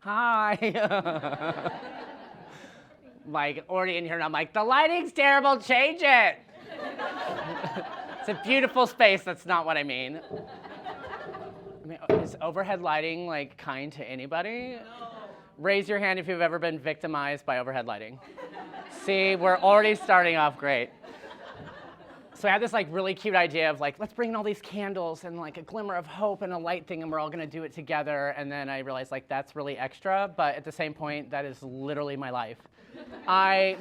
Hi. Like, already in here, and I'm like, the lighting's terrible, change it. It's a beautiful space, that's not what I mean. Is overhead lighting, like, kind to anybody? No. Raise your hand if you've ever been victimized by overhead lighting. See, we're already starting off great. So I had this like really cute idea of like, let's bring in all these candles and like a glimmer of hope and a light thing and we're all gonna do it together. And then I realized like that's really extra, but at the same point, that is literally my life. I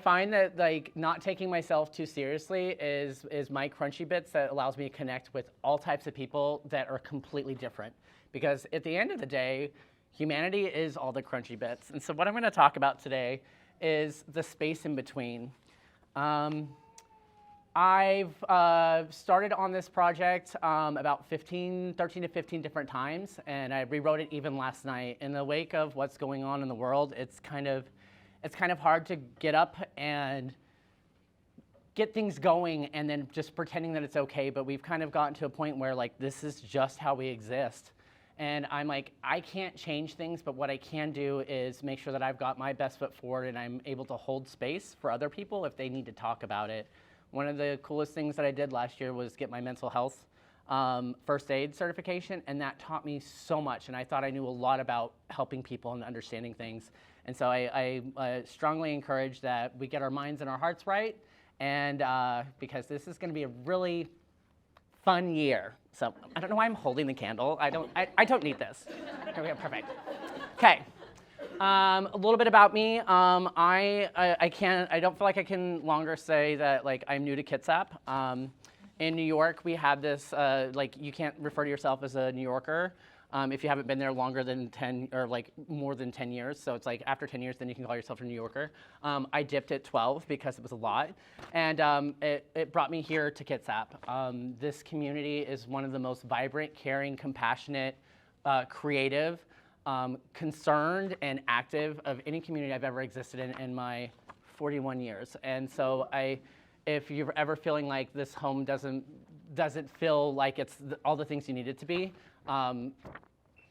find that like not taking myself too seriously is my crunchy bits that allows me to connect with all types of people that are completely different. Because at the end of the day, humanity is all the crunchy bits. And so what I'm gonna talk about today is the space in between. I've started on this project about 13 to 15 different times, and I rewrote it even last night. In the wake of what's going on in the world, it's kind of hard to get up and get things going and then just pretending that it's okay, but we've kind of gotten to a point where like this is just how we exist. And I'm like, I can't change things, but what I can do is make sure that I've got my best foot forward and I'm able to hold space for other people if they need to talk about it. One of the coolest things that I did last year was get my mental health first aid certification, and that taught me so much, and I thought I knew a lot about helping people and understanding things. And so I strongly encourage that we get our minds and our hearts right, and because this is gonna be a really fun year. So I don't know why I'm holding the candle. I don't need this. Here we go, perfect. Okay. A little bit about me. I don't feel like I can longer say that like I'm new to Kitsap. In New York, we have this like you can't refer to yourself as a New Yorker if you haven't been there longer than 10 or like more than 10 years. So it's like after 10 years, then you can call yourself a New Yorker. I dipped at 12 because it was a lot, and it brought me here to Kitsap. This community is one of the most vibrant, caring, compassionate, creative, concerned and active of any community I've ever existed in my 41 years. And so if you're ever feeling like this home doesn't feel like it's all the things you need it to be,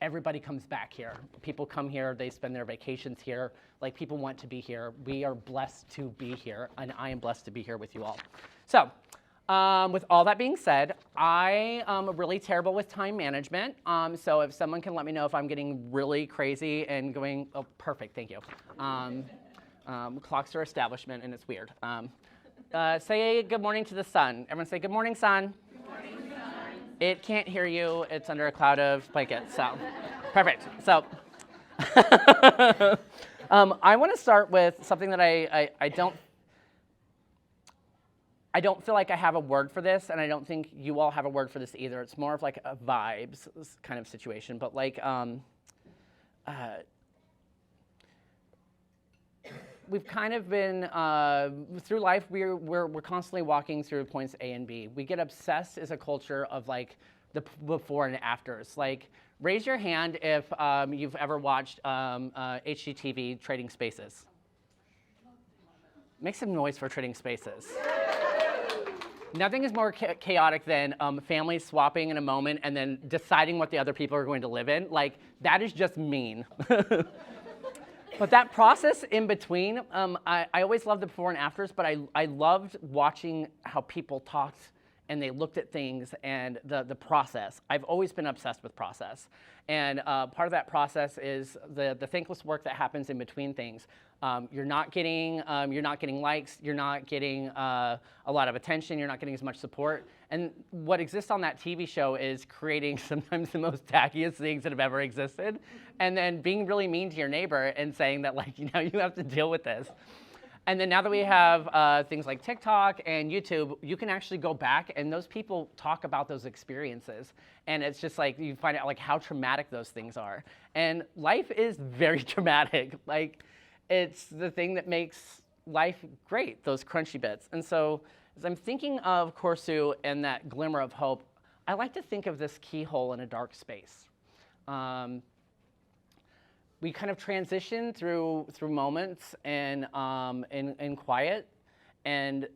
everybody comes back here. People come here, they spend their vacations here. Like people want to be here. We are blessed to be here, and I am blessed to be here with you all. So. With all that being said, I am really terrible with time management. So if someone can let me know if I'm getting really crazy and going, oh, perfect, thank you. Clocks are establishment and it's weird. Say good morning to the sun. Everyone say good morning, sun. Good morning, sun. It can't hear you. It's under a cloud of blankets, so perfect. So I want to start with something that I don't feel like I have a word for this, and I don't think you all have a word for this either. It's more of like a vibes kind of situation. But like, we've kind of been through life. We're constantly walking through points A and B. We get obsessed as a culture of like the before and afters. Like, raise your hand if you've ever watched HGTV Trading Spaces. Make some noise for Trading Spaces. Nothing is more chaotic than families swapping in a moment and then deciding what the other people are going to live in. Like, that is just mean. But that process in between, I always loved the before and afters, but I loved watching how people talked and they looked at things and the process. I've always been obsessed with process. And part of that process is the thankless work that happens in between things. You're not getting likes, you're not getting a lot of attention, you're not getting as much support. And what exists on that TV show is creating sometimes the most tackiest things that have ever existed, and then being really mean to your neighbor and saying that, like, you know, you have to deal with this. And then now that we have things like TikTok and YouTube, you can actually go back and those people talk about those experiences. And it's just like, you find out like how traumatic those things are. And life is very traumatic. Like, it's the thing that makes life great, those crunchy bits. And so as I'm thinking of Corsu and that glimmer of hope, I like to think of this keyhole in a dark space. we kind of transition through moments and in quiet, and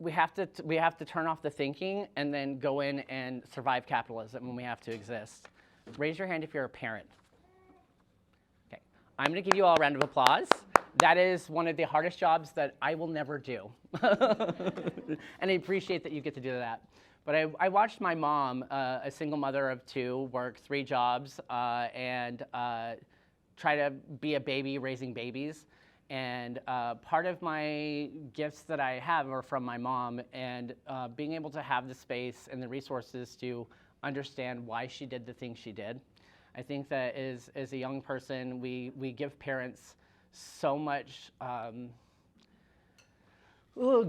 we have to turn off the thinking and then go in and survive capitalism when we have to exist. Raise your hand if you're a parent. Okay, I'm going to give you all a round of applause. That is one of the hardest jobs that I will never do, and I appreciate that you get to do that. But I watched my mom, a single mother of 2, work 3 jobs and try to be a baby raising babies. And part of my gifts that I have are from my mom, and being able to have the space and the resources to understand why she did the things she did. I think that as a young person, we give parents so much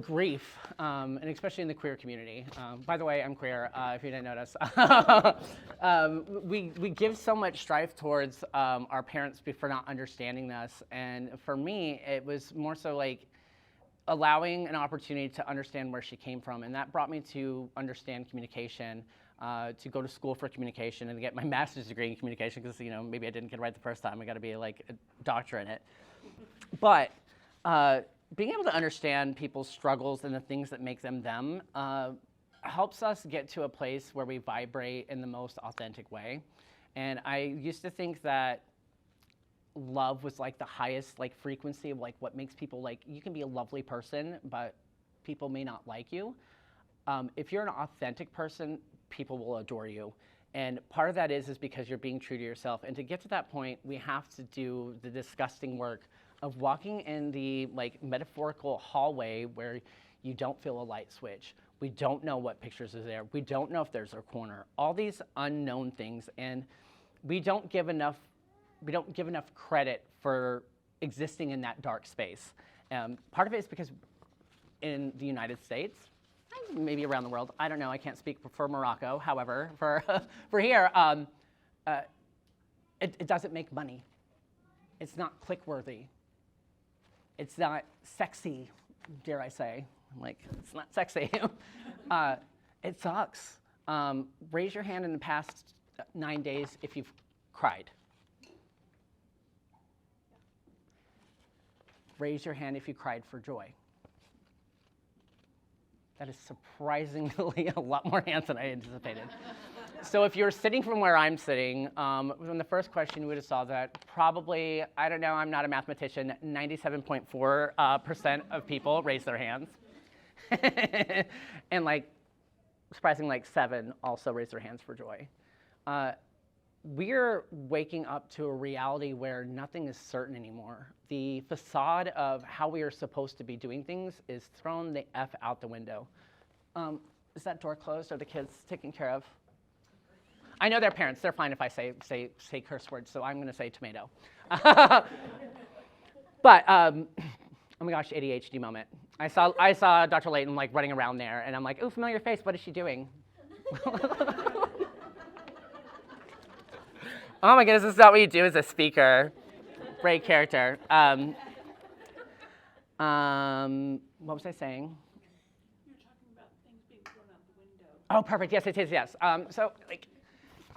grief, and especially in the queer community. By the way, I'm queer, if you didn't notice. We give so much strife towards our parents for not understanding us. And for me, it was more so like allowing an opportunity to understand where she came from. And that brought me to understand communication, to go to school for communication and to get my master's degree in communication, because maybe I didn't get it right the first time. I got to be like a doctor in it. But being able to understand people's struggles and the things that make them them helps us get to a place where we vibrate in the most authentic way. And I used to think that love was like the highest frequency of what makes people you can be a lovely person, but people may not like you. If you're an authentic person, people will adore you. And part of that is because you're being true to yourself. And to get to that point, we have to do the disgusting work of walking in the metaphorical hallway where you don't feel a light switch. We don't know what pictures are there. We don't know if there's a corner. All these unknown things, and we don't give enough credit for existing in that dark space. Part of it is because in the United States, maybe around the world, I don't know, I can't speak for Morocco. However, for here, it doesn't make money. It's not click-worthy. It's not sexy, dare I say. It's not sexy. It sucks. Raise your hand in the past 9 days if you've cried. Raise your hand if you cried for joy. That is surprisingly a lot more hands than I anticipated. So if you're sitting from where I'm sitting, from the first question, you would have saw that probably, I don't know, I'm not a mathematician, 97.4% of people raise their hands. And surprisingly, 7 also raise their hands for joy. We're waking up to a reality where nothing is certain anymore. The facade of how we are supposed to be doing things is thrown the F out the window. Is that door closed? Are the kids taken care of? I know they're parents. They're fine if I say curse words, so I'm going to say tomato. But, oh my gosh, ADHD moment. I saw Dr. Layton running around there, and I'm like, ooh, familiar face. What is she doing? Oh my goodness, this is not what you do as a speaker. Great character. What was I saying? You were talking about things being thrown out the window. Oh, perfect. Yes, it is. Yes. So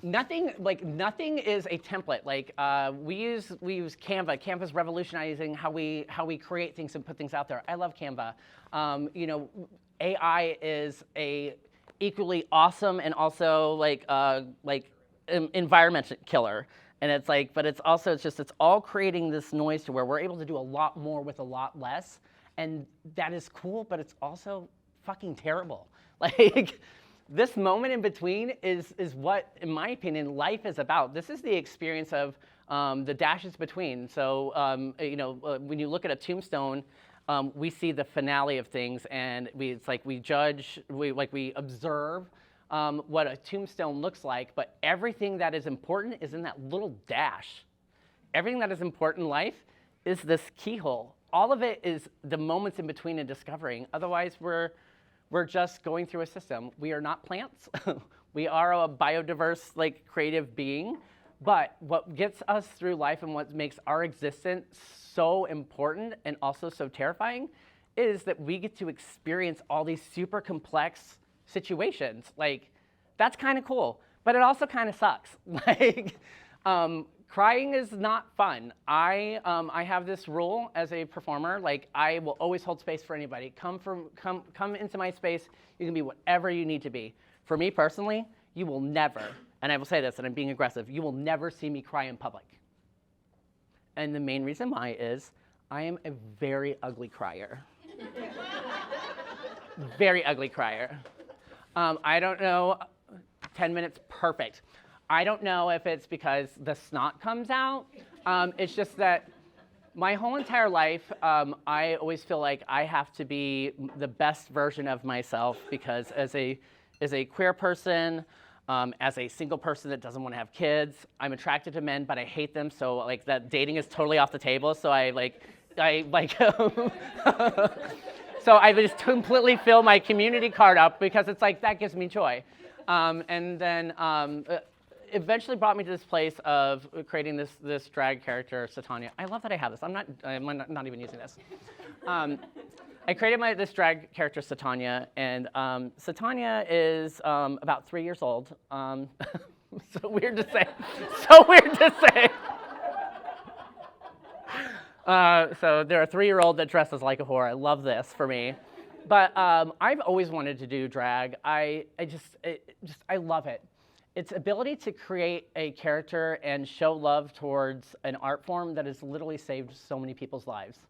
nothing is a template. We use Canva. Canva's revolutionizing how we create things and put things out there. I love Canva. AI is a equally awesome and also environment killer. And it's but it's all creating this noise to where we're able to do a lot more with a lot less. And that is cool, but it's also fucking terrible. This moment in between is what, in my opinion, life is about. This is the experience of the dashes between. So, when you look at a tombstone, we see the finale of things, and we judge, we observe what a tombstone looks like, but everything that is important is in that little dash. Everything that is important in life is this keyhole. All of it is the moments in between and discovering. Otherwise, we're just going through a system. We are not plants. We are a biodiverse, creative being. But what gets us through life and what makes our existence so important and also so terrifying is that we get to experience all these super complex situations. That's kind of cool, but it also kind of sucks. Crying is not fun. I have this rule as a performer, like I will always hold space for anybody. Come into my space, you can be whatever you need to be. For me personally, you will never, and I will say this, and I'm being aggressive, you will never see me cry in public. And the main reason why is I am a very ugly crier. Very ugly crier. I don't know, 10 minutes, perfect. I don't know if it's because the snot comes out. It's just that my whole entire life, I always feel like I have to be the best version of myself because as a queer person, as a single person that doesn't want to have kids, I'm attracted to men, but I hate them. So like that dating is totally off the table. So so I just completely fill my community card up because it's like that gives me joy. And then eventually brought me to this place of creating this drag character, Satania. I love that I have this. I'm not even using this. I created this drag character, Satania, and Satania is about 3 years old. So weird to say. So weird to say. So they're a 3-year-old that dresses like a whore. I love this for me. But I've always wanted to do drag. I love it. Its ability to create a character and show love towards an art form that has literally saved so many people's lives.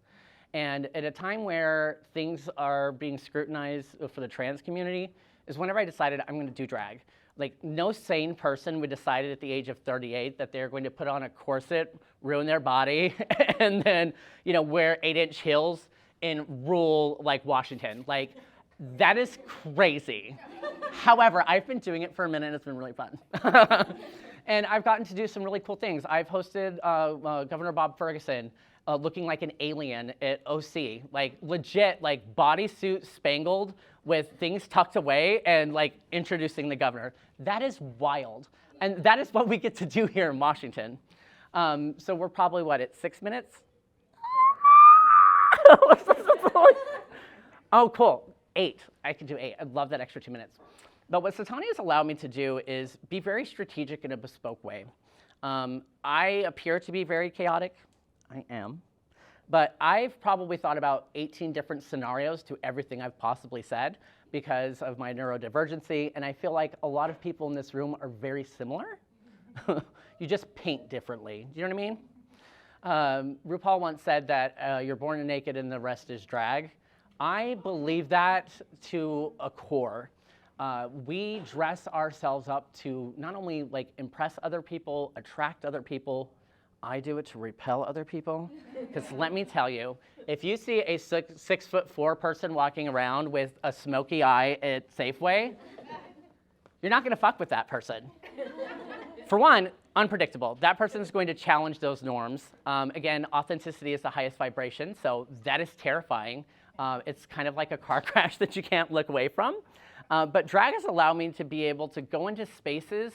And at a time where things are being scrutinized for the trans community is whenever I decided I'm going to do drag. Like no sane person would decide at the age of 38 that they're going to put on a corset, ruin their body, and then wear 8-inch heels in rural like Washington. Like that is crazy. However, I've been doing it for a minute and it's been really fun. And I've gotten to do some really cool things. I've hosted Governor Bob Ferguson looking like an alien at OC, like legit, like bodysuit spangled with things tucked away and like introducing the governor. That is wild. And that is what we get to do here in Washington. So we're probably, at 6 minutes? Oh, cool. 8. I can do 8. I'd love that extra 2 minutes. But what Satania has allowed me to do is be very strategic in a bespoke way. I appear to be very chaotic. I am. But I've probably thought about 18 different scenarios to everything I've possibly said because of my neurodivergency. And I feel like a lot of people in this room are very similar. You just paint differently. Do you know what I mean? RuPaul once said that you're born naked and the rest is drag. I believe that to a core. We dress ourselves up to not only like impress other people, attract other people. I do it to repel other people. Because let me tell you, if you see a 6'4" person walking around with a smoky eye at Safeway, you're not going to fuck with that person. For one, unpredictable. That person is going to challenge those norms. Again, authenticity is the highest vibration, so that is terrifying. It's kind of like a car crash that you can't look away from. But drag has allowed me to be able to go into spaces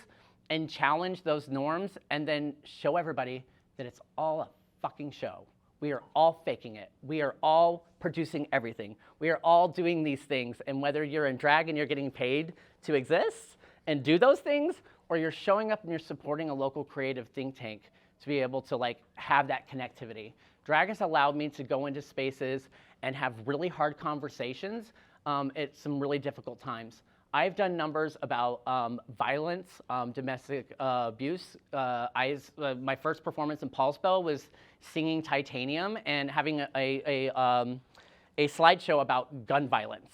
and challenge those norms and then show everybody that it's all a fucking show. We are all faking it. We are all producing everything. We are all doing these things. And whether you're in drag and you're getting paid to exist and do those things, or you're showing up and you're supporting a local creative think tank to be able to like have that connectivity. Drag has allowed me to go into spaces and have really hard conversations at some really difficult times. I've done numbers about violence, domestic abuse. My first performance in Poulsbo was singing Titanium and having a slideshow about gun violence.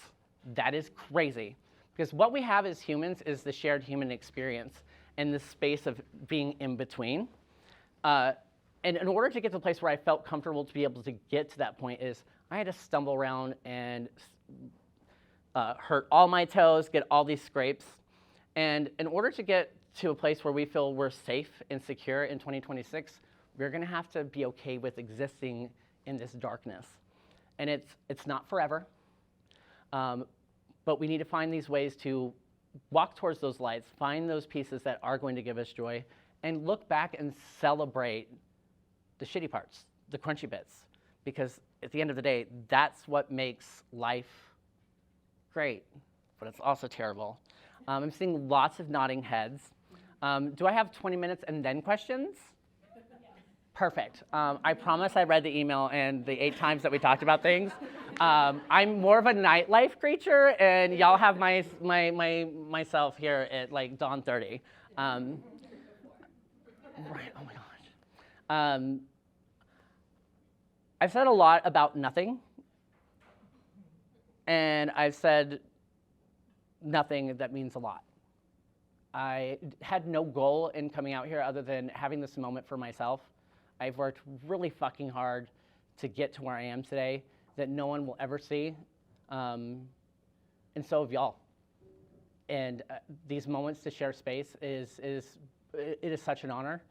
That is crazy. Because what we have as humans is the shared human experience and the space of being in between. And in order to get to the place where I felt comfortable to be able to get to that point is I had to stumble around and hurt all my toes, get all these scrapes. And in order to get to a place where we feel we're safe and secure in 2026, we're gonna have to be okay with existing in this darkness. And it's not forever, but we need to find these ways to walk towards those lights, find those pieces that are going to give us joy, and look back and celebrate the shitty parts, the crunchy bits. Because at the end of the day, that's what makes life great, but it's also terrible. I'm seeing lots of nodding heads. Do I have 20 minutes and then questions? Perfect. I promise I read the email and the 8 times that we talked about things. I'm more of a nightlife creature, and y'all have myself here at like dawn 30. Right. Oh my gosh. I've said a lot about nothing, and I've said nothing that means a lot. I had no goal in coming out here other than having this moment for myself. I've worked really fucking hard to get to where I am today that no one will ever see, and so have y'all. And these moments to share space it is such an honor.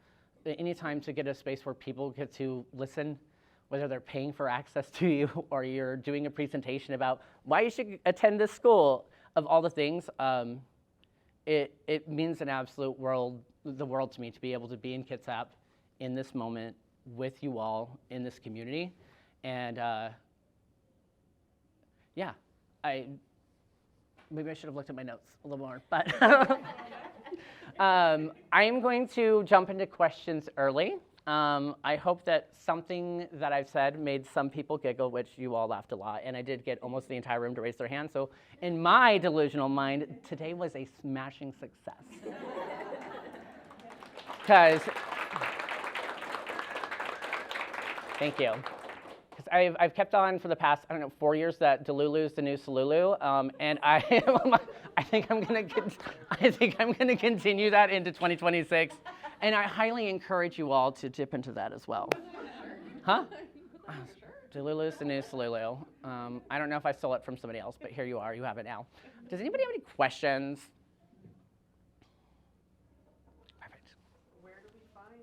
Anytime to get a space where people get to listen, whether they're paying for access to you or you're doing a presentation about why you should attend this school, of all the things, it means an absolute the world to me to be able to be in Kitsap in this moment with you all in this community. And yeah, maybe I should have looked at my notes a little more, but I am going to jump into questions early. I hope that something that I've said made some people giggle, which you all laughed a lot, and I did get almost the entire room to raise their hand. So in my delusional mind, today was a smashing success. Because, thank you. Because I've kept on for the past, 4 years that Delulu's the new Salulu, and I think I'm gonna continue that into 2026. And I highly encourage you all to dip into that as well. Huh? Delulu's the new Salulu. I don't know if I stole it from somebody else, but here you are. You have it now. Does anybody have any questions? Perfect. Where do we find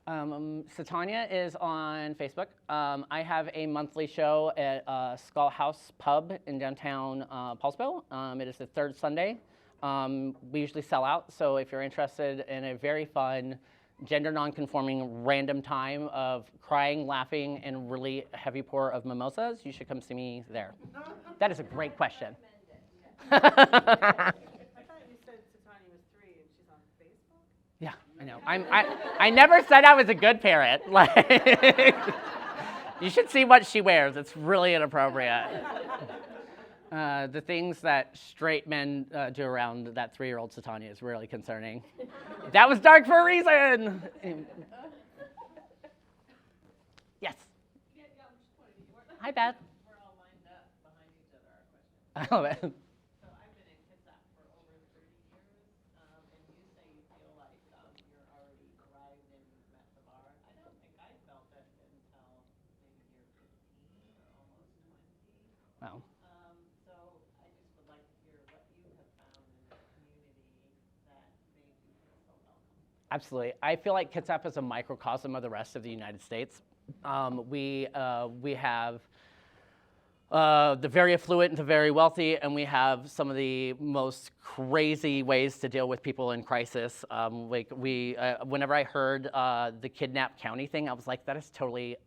Satanya? Satanya is on Facebook. I have a monthly show at Skull House Pub in downtown Poulsbo. It is the third Sunday. We usually sell out, so if you're interested in a very fun, gender non-conforming, random time of crying, laughing, and really heavy pour of mimosas, you should come see me there. That is a great question. I thought you said Satanya was 3 and she's on Facebook? Yeah, I know. I never said I was a good parent. Like, you should see what she wears. It's really inappropriate. The things that straight men do around that 3-year-old Satanya is really concerning. That was dark for a reason. Yes. Hi, Beth. We're all lined up behind each other, our questions. I love it. So I've been in Kitsap for over 30 years, and you say you feel like you're already arrived and met the bar. I don't think I felt it until maybe year 15 or almost 20. Wow. So I just would like to hear what you have found in the community that made you feel so welcome. Absolutely. I feel like Kitsap is a microcosm of the rest of the United States. We have the very affluent and the very wealthy, and we have some of the most crazy ways to deal with people in crisis. Whenever I heard the kidnap county thing, I was like, that is totally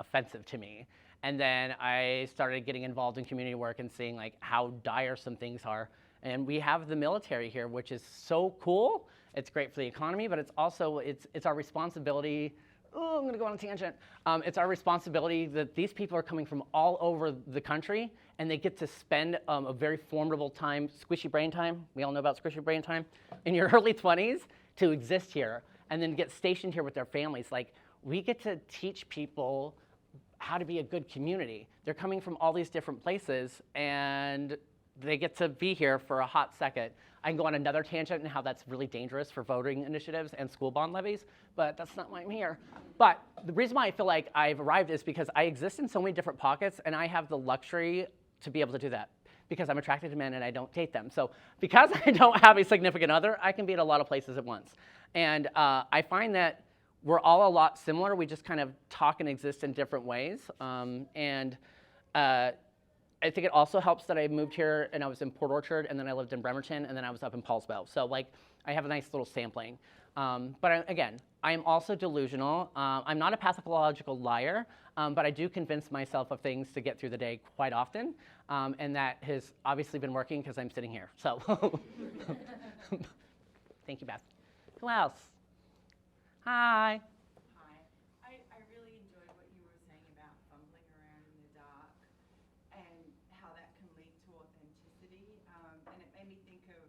offensive to me. And then I started getting involved in community work and seeing how dire some things are. And we have the military here, which is so cool. It's great for the economy, but it's also it's our responsibility. Oh, I'm gonna go on a tangent. It's our responsibility that these people are coming from all over the country, and they get to spend a very formidable time, squishy brain time. We all know about squishy brain time in your early 20s to exist here, and then get stationed here with their families. We get to teach people how to be a good community. They're coming from all these different places, and they get to be here for a hot second. I can go on another tangent and how that's really dangerous for voting initiatives and school bond levies, but that's not why I'm here. But the reason why I feel like I've arrived is because I exist in so many different pockets, and I have the luxury to be able to do that because I'm attracted to men and I don't date them. So because I don't have a significant other, I can be at a lot of places at once. And I find that we're all a lot similar. We just kind of talk and exist in different ways. I think it also helps that I moved here and I was in Port Orchard, and then I lived in Bremerton, and then I was up in Poulsbo. So I have a nice little sampling. But again, I am also delusional. I'm not a pathological liar, but I do convince myself of things to get through the day quite often. And that has obviously been working because I'm sitting here. So thank you, Beth. Who else? Hi. Hi. I really enjoyed what you were saying about fumbling around in the dark and how that can lead to authenticity. And it made me think of,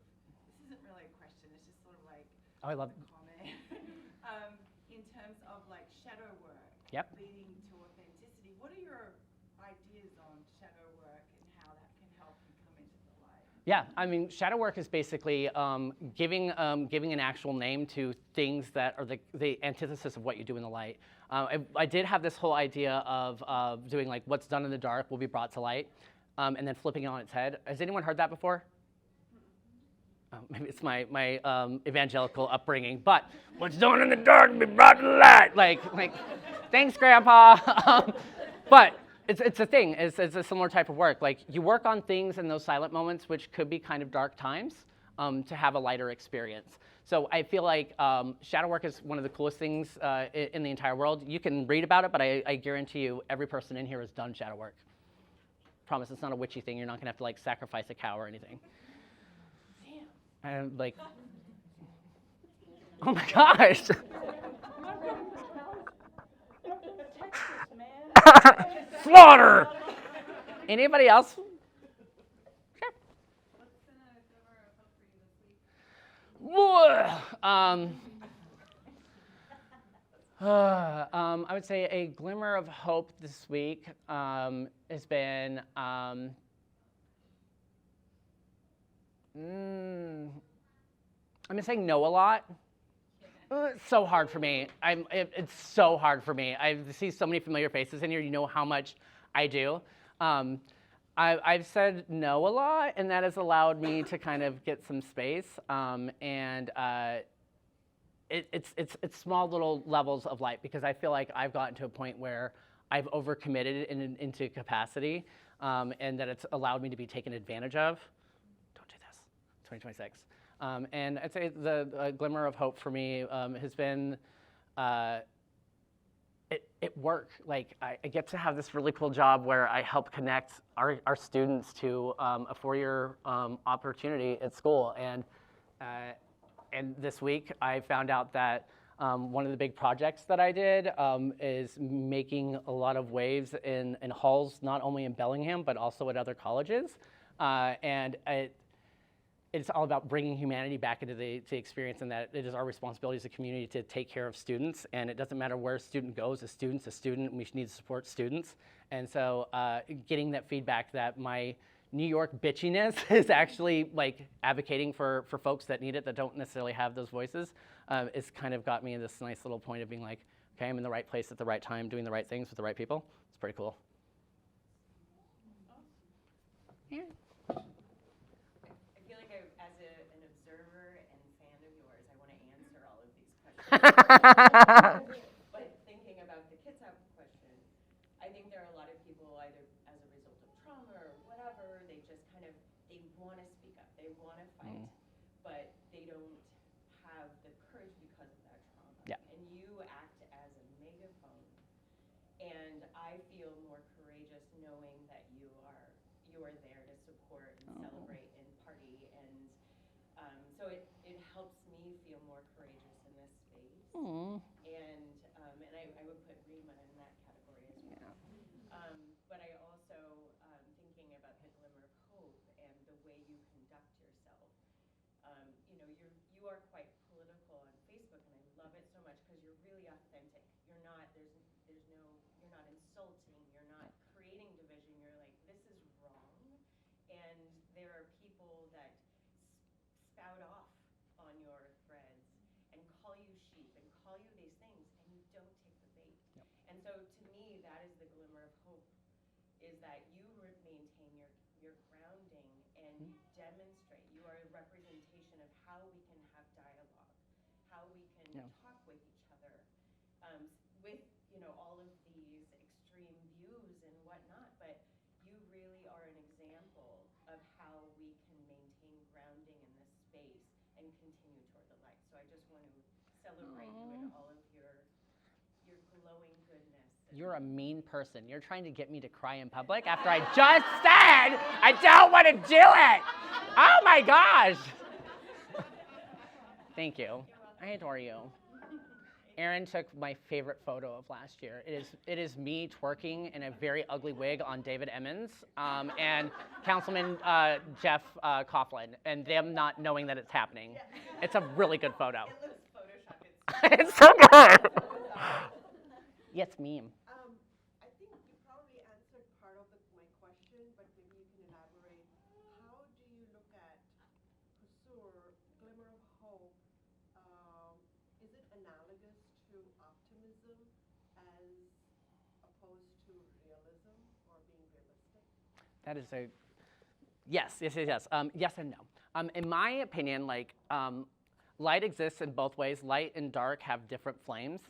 this isn't really a question, it's just sort of like Oh, I love. a comment. In terms of like shadow work Yep. leading to authenticity, what are your ideas on shadow work and how that can help you come into the light? Yeah, I mean, shadow work is basically giving an actual name to things that are the antithesis of what you do in the light. I did have this whole idea of doing like what's done in the dark will be brought to light, and then flipping it on its head. Has anyone heard that before? Oh, maybe it's my evangelical upbringing, but what's done in the dark will be brought to light. Like, thanks, Grandpa. But it's a thing. It's a similar type of work. Like you work on things in those silent moments, which could be kind of dark times, to have a lighter experience. So I feel like shadow work is one of the coolest things in the entire world. You can read about it, but I guarantee you every person in here has done shadow work. Promise, it's not a witchy thing. You're not gonna have to like sacrifice a cow or anything. And like, oh my gosh. Slaughter. Anybody else? Sure. What's been a glimmer of hope for you this week? I would say a glimmer of hope this week has been I've been saying no a lot. It's so hard for me. It's so hard for me. I see so many familiar faces in here. You know how much I do. I've said no a lot, and that has allowed me to kind of get some space. It's small little levels of light because I feel like I've gotten to a point where I've overcommitted into capacity, and that it's allowed me to be taken advantage of. Don't do this. 2026. And I'd say the glimmer of hope for me has been at work. Like I get to have this really cool job where I help connect our students to a 4-year opportunity at school. And this week I found out that one of the big projects that I did is making a lot of waves in halls, not only in Bellingham, but also at other colleges. And it's all about bringing humanity back into the experience, and that it is our responsibility as a community to take care of students. And it doesn't matter where a student goes, a student's a student, and we need to support students. And so getting that feedback that my New York bitchiness is actually like advocating for folks that need it, that don't necessarily have those voices, it's kind of got me in this nice little point of being like, okay, I'm in the right place at the right time, doing the right things with the right people. It's pretty cool. Yeah. I feel like as an observer and fan of yours, I want to answer all of these questions. But thinking about the kids out question, I think there are a lot of people either as a result of trauma or whatever, they just kind of, they want to speak up, they want to fight, but they don't have the courage because of that trauma. Yeah. And you act as a megaphone, and I feel more courageous knowing that you are there to support and celebrate and party, and so it helps me feel more courageous in this space. And I would put Rima in that category as well. But I also thinking about the glimmer of hope and the way you conduct yourself. You are quite political on Facebook, and I love it so much because you're really authentic. You're not you're not insulting. You're not creating division. You're like, this is wrong, and there are people that spout off on your threads and call you sheep and call you these things, and you don't take the bait. Yep. And so to me, that is the glimmer of hope, is that you maintain your grounding and you demonstrate. You are a representation of how we can have dialogue, how we can talk with each other, with all of these extreme views and whatnot. But you really are an example of how we can maintain grounding in this space and continue toward the light. So I just want to celebrate you and all of your glowing goodness. You're a mean person. You're trying to get me to cry in public after I just said I don't want to do it. Oh my gosh. Thank you. I adore you. Aaron took my favorite photo of last year. It is me twerking in a very ugly wig on David Emmons and Councilman Jeff Coughlin, and them not knowing that it's happening. It's a really good photo. It looks Photoshopped. It's so good. Yes, meme. I think you probably answered part of my question, but maybe you can elaborate. How do you look at Pursuer, Glimmer of Hope? Is it analogous to optimism as opposed to realism or being realistic? That is a yes. Yes and no. In my opinion, like light exists in both ways. Light and dark have different flames,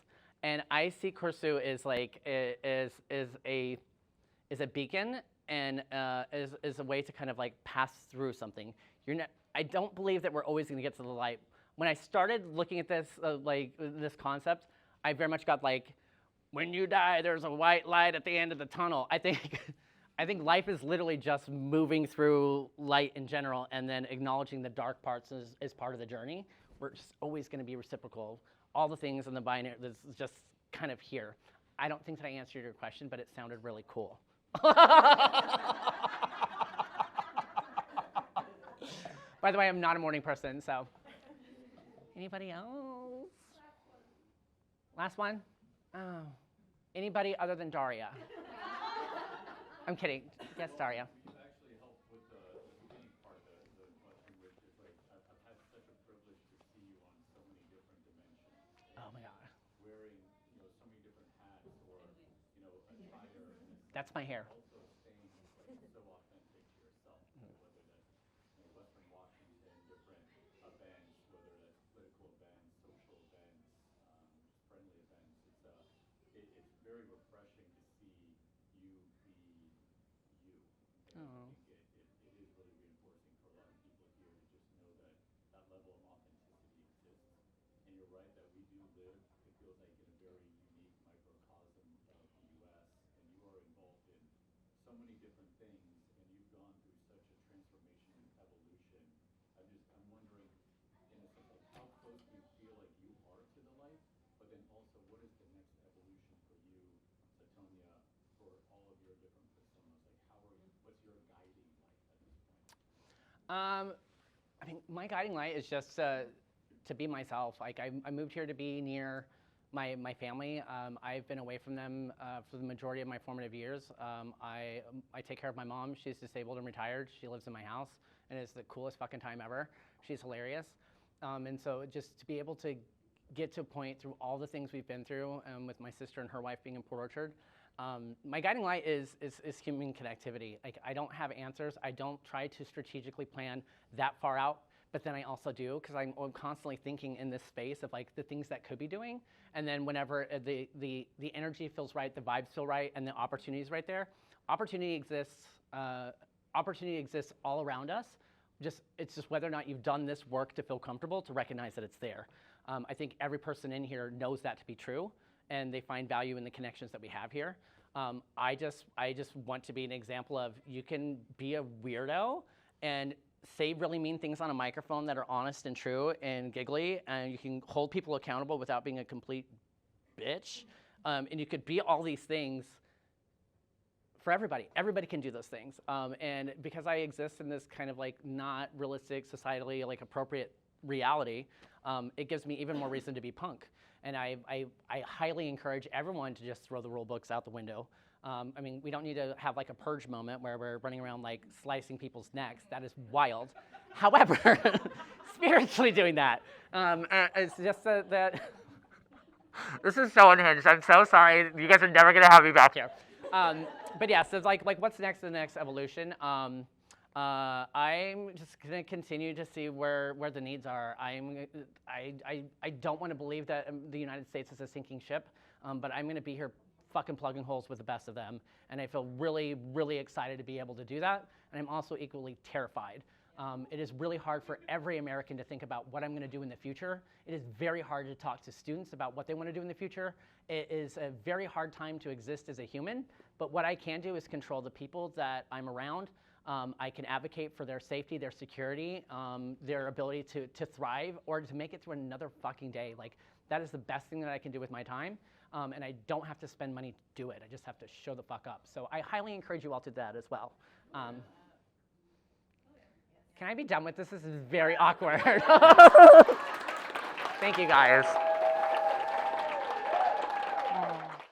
and I see Kursu is like is a beacon and is a way to kind of like pass through something. I don't believe that we're always going to get to the light. When I started looking at this this concept, I very much got like, when you die, there's a white light at the end of the tunnel. I think life is literally just moving through light in general, and then acknowledging the dark parts is part of the journey. We're just always going to be reciprocal. All the things in the binary that's just kind of here. I don't think that I answered your question, but it sounded really cool. By the way, I'm not a morning person, so. Anybody else? Last one? Oh. Anybody other than Daria? I'm kidding. Yes, Daria. You actually helped with the beginning part of the question, which is like, I've had such a privilege to see you on so many different dimensions. Oh my God. Wearing, so many different hats or, attire. And That's my hair. also staying like, so authentic to yourself, whether that's Western Washington, different events, whether that's political events, social events, friendly events. It's very refreshing to see you be you. And Oh. I think it is really reinforcing for a lot of people here to just know that that level of authenticity exists. And you're right that we do live, it feels like, in a very unique microcosm of the U.S. And you are involved in so many different things, and you've gone through such a transformation and evolution. I'm wondering, in a sense, like, how close do you feel like you are to the light? But then also, what is the next evolution for you, Satonia, for all of your different personas? Like, what's your guiding light at this point? I mean, my guiding light is just to be myself. Like I moved here to be near my family. I've been away from them for the majority of my formative years. I take care of my mom. She's disabled and retired. She lives in my house, and it's the coolest fucking time ever. She's hilarious. And so just to be able to get to a point through all the things we've been through, with my sister and her wife being in Port Orchard, my guiding light is human connectivity. Like, I don't have answers. I don't try to strategically plan that far out, but then I also do, because I'm constantly thinking in this space of like the things that could be doing, and then whenever the energy feels right, the vibes feel right, and the opportunity is right there. Opportunity exists all around us. It's just whether or not you've done this work to feel comfortable to recognize that it's there. I think every person in here knows that to be true, and they find value in the connections that we have here. I just want to be an example of, you can be a weirdo and say really mean things on a microphone that are honest and true and giggly, and you can hold people accountable without being a complete bitch. And you could be all these things for everybody. Everybody can do those things. And because I exist in this kind of like not realistic, societally like appropriate reality, it gives me even more reason to be punk. And I highly encourage everyone to just throw the rule books out the window. I mean, we don't need to have like a purge moment where we're running around like slicing people's necks. That is wild. However, spiritually doing that, it's just that this is so unhinged. I'm so sorry. You guys are never gonna have me back here. But yeah, so it's like what's next? The next evolution. I'm just gonna continue to see where the needs are. I don't want to believe that the United States is a sinking ship, but I'm gonna be here fucking plugging holes with the best of them, and I feel really, really excited to be able to do that. And I'm also equally terrified. It is really hard for every American to think about what I'm gonna do in the future. It is very hard to talk to students about what they wanna do in the future. It is a very hard time to exist as a human, but what I can do is control the people that I'm around. I can advocate for their safety, their security, their ability to thrive, or to make it through another fucking day. Like, that is the best thing that I can do with my time. And I don't have to spend money to do it. I just have to show the fuck up. So I highly encourage you all to do that as well. Can I be done with this? This is very awkward. Thank you, guys.